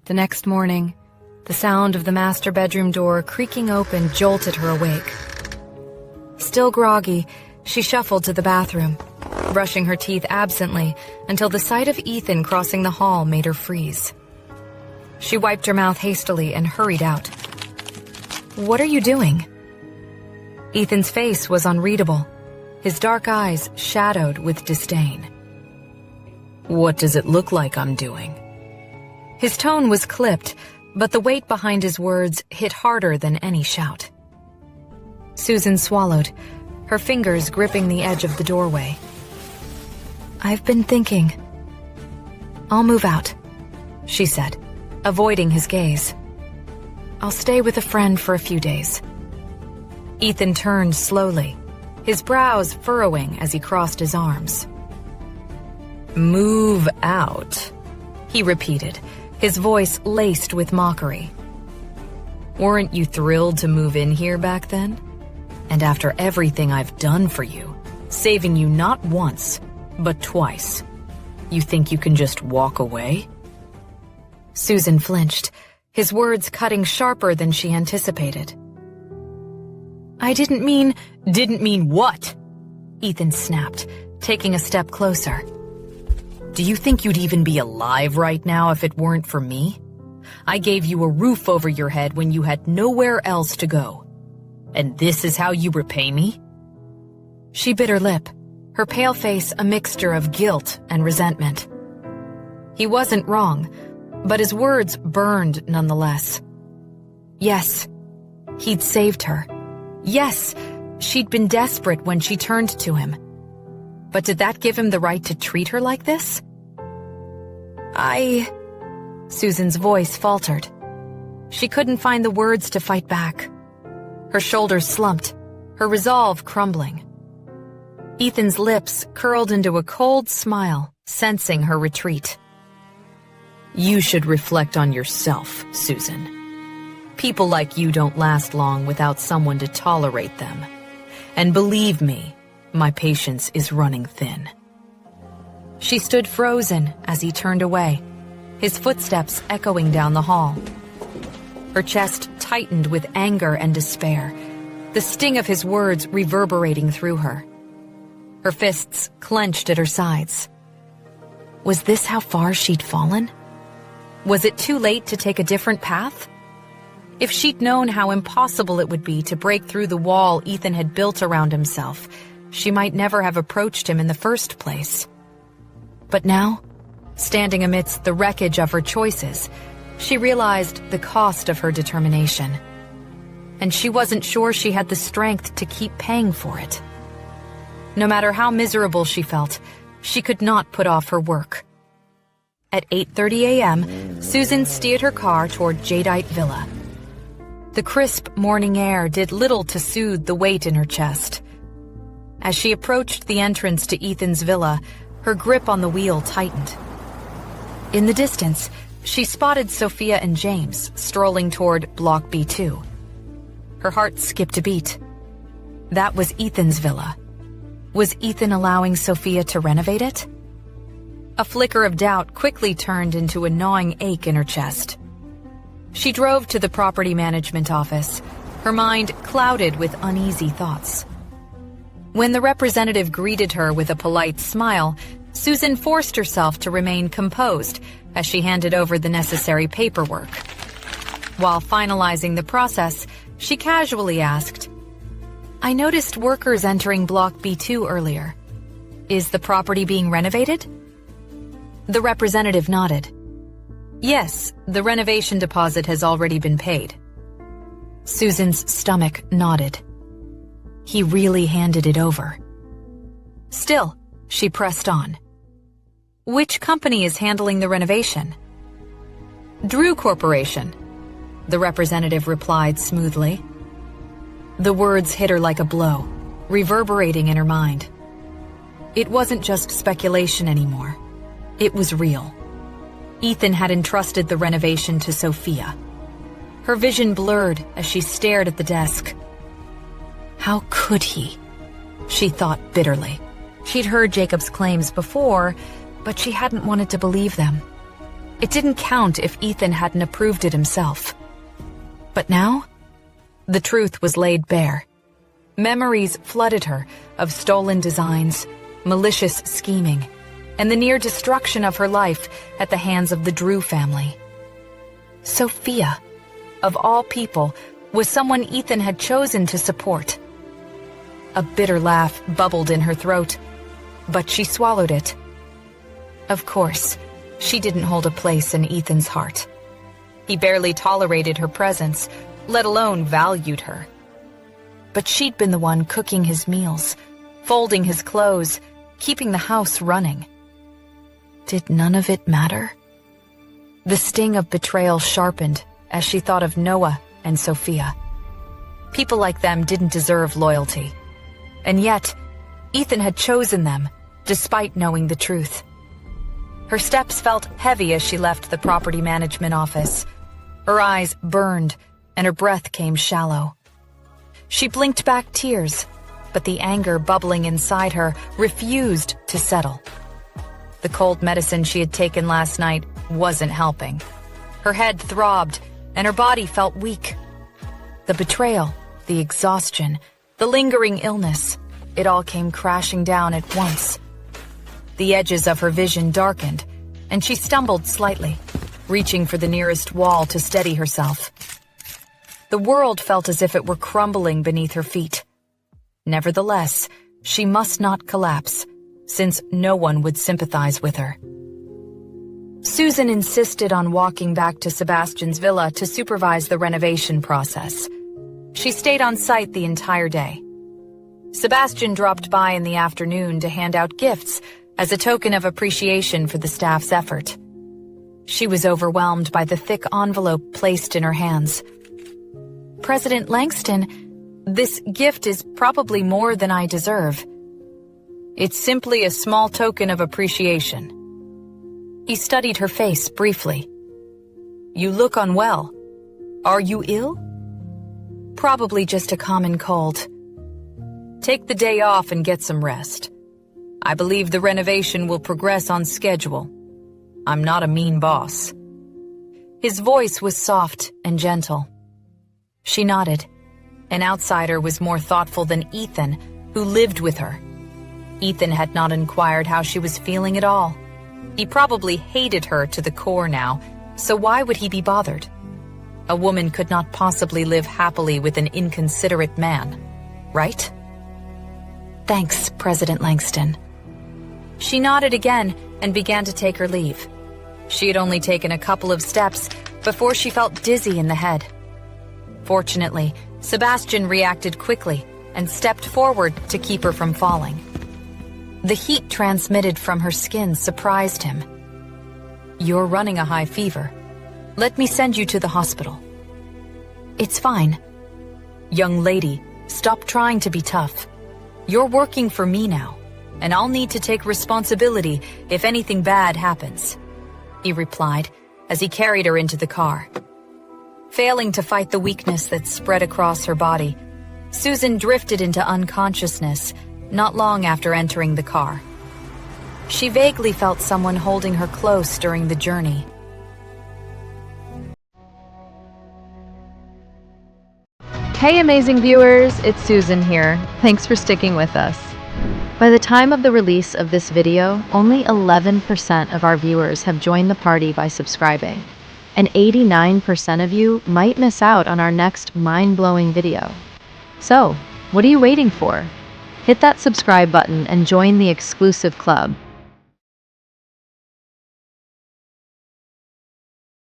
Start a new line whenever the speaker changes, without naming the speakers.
The next morning, the sound of the master bedroom door creaking open jolted her awake. Still groggy, she shuffled to the bathroom, brushing her teeth absently until the sight of Ethan crossing the hall made her freeze. She wiped her mouth hastily and hurried out. "What are you doing?" Ethan's face was unreadable, his dark eyes shadowed with disdain.
"What does it look like I'm doing?"
His tone was clipped, but the weight behind his words hit harder than any shout. Susan swallowed, her fingers gripping the edge of the doorway. "I've been thinking. I'll move out," she said, avoiding his gaze. "I'll stay with a friend for a few days." Ethan turned slowly, his brows furrowing as he crossed his arms.
"Move out,"
he repeated, his voice laced with mockery.
"Weren't you thrilled to move in here back then? And after everything I've done for you, saving you not once, but twice, you think you can just walk away?"
Susan flinched, his words cutting sharper than she anticipated. "I didn't mean..."
"Didn't mean what?"
Ethan snapped, taking a step closer.
"Do you think you'd even be alive right now if it weren't for me? I gave you a roof over your head when you had nowhere else to go. And this is how you repay me?"
She bit her lip, her pale face a mixture of guilt and resentment. He wasn't wrong, but his words burned nonetheless. Yes, he'd saved her. Yes, she'd been desperate when she turned to him. But did that give him the right to treat her like this? Susan's voice faltered. She couldn't find the words to fight back. Her shoulders slumped, her resolve crumbling. Ethan's lips curled into a cold smile, sensing her retreat.
"You should reflect on yourself, Susan. People like you don't last long without someone to tolerate them. And believe me, my patience is running thin."
She stood frozen as he turned away, his footsteps echoing down the hall. Her chest tightened with anger and despair, the sting of his words reverberating through her. Her fists clenched at her sides. Was this how far she'd fallen? Was it too late to take a different path? If she'd known how impossible it would be to break through the wall Ethan had built around himself, she might never have approached him in the first place. But now, standing amidst the wreckage of her choices, she realized the cost of her determination. And she wasn't sure she had the strength to keep paying for it. No matter how miserable she felt, she could not put off her work. At 8:30 a.m., Susan steered her car toward Jadeite Villa. The crisp morning air did little to soothe the weight in her chest. As she approached the entrance to Ethan's villa, her grip on the wheel tightened. In the distance, she spotted Sophia and James strolling toward Block B2. Her heart skipped a beat. That was Ethan's villa. Was Ethan allowing Sophia to renovate it? A flicker of doubt quickly turned into a gnawing ache in her chest. She drove to the property management office, her mind clouded with uneasy thoughts. When the representative greeted her with a polite smile, Susan forced herself to remain composed as she handed over the necessary paperwork. While finalizing the process, she casually asked, "I noticed workers entering Block B2 earlier. Is the property being renovated?" The representative nodded. "Yes, the renovation deposit has already been paid." Susan's stomach nodded. He really handed it over. Still, she pressed on. "Which company is handling the renovation?" "Drew Corporation," the representative replied smoothly. The words hit her like a blow, reverberating in her mind. It wasn't just speculation anymore. It was real. Ethan had entrusted the renovation to Sophia. Her vision blurred as she stared at the desk. How could he? She thought bitterly. She'd heard Jacob's claims before, but she hadn't wanted to believe them. It didn't count if Ethan hadn't approved it himself. But now, the truth was laid bare. Memories flooded her of stolen designs, malicious scheming, and the near destruction of her life at the hands of the Drew family. Sophia, of all people, was someone Ethan had chosen to support. A bitter laugh bubbled in her throat, but she swallowed it. Of course, she didn't hold a place in Ethan's heart. He barely tolerated her presence, let alone valued her. But she'd been the one cooking his meals, folding his clothes, keeping the house running. Did none of it matter? The sting of betrayal sharpened as she thought of Noah and Sophia. People like them didn't deserve loyalty. And yet, Ethan had chosen them, despite knowing the truth. Her steps felt heavy as she left the property management office. Her eyes burned, and her breath came shallow. She blinked back tears, but the anger bubbling inside her refused to settle. The cold medicine she had taken last night wasn't helping. Her head throbbed, and her body felt weak. The betrayal, the exhaustion, the lingering illness, it all came crashing down at once. The edges of her vision darkened, and she stumbled slightly, reaching for the nearest wall to steady herself. The world felt as if it were crumbling beneath her feet. Nevertheless, she must not collapse, since no one would sympathize with her. Susan insisted on walking back to Sebastian's villa to supervise the renovation process. She stayed on site the entire day. Sebastian dropped by in the afternoon to hand out gifts as a token of appreciation for the staff's effort. She was overwhelmed by the thick envelope placed in her hands. President Langston, this gift is probably more than I deserve. It's simply a small token of appreciation. He studied her face briefly. You look unwell. Are you ill? Probably just a common cold. Take the day off and get some rest. I believe the renovation will progress on schedule. I'm not a mean boss. His voice was soft and gentle. She nodded. An outsider was more thoughtful than Ethan, who lived with her. Ethan had not inquired how she was feeling at all. He probably hated her to the core now, so why would he be bothered? A woman could not possibly live happily with an inconsiderate man, right? Thanks, President Langston. She nodded again and began to take her leave. She had only taken a couple of steps before she felt dizzy in the head. Fortunately, Sebastian reacted quickly and stepped forward to keep her from falling. The heat transmitted from her skin surprised him. You're running a high fever. Let me send you to the hospital. It's fine. Young lady, stop trying to be tough. You're working for me now, and I'll need to take responsibility if anything bad happens, he replied as he carried her into the car. Failing to fight the weakness that spread across her body, Susan drifted into unconsciousness not long after entering the car. She vaguely felt someone holding her close during the journey.
Hey amazing viewers, it's Susan here. Thanks for sticking with us. By the time of the release of this video, only 11% of our viewers have joined the party by subscribing, and 89% of you might miss out on our next mind-blowing video. So, what are you waiting for? Hit that subscribe button and join the exclusive club.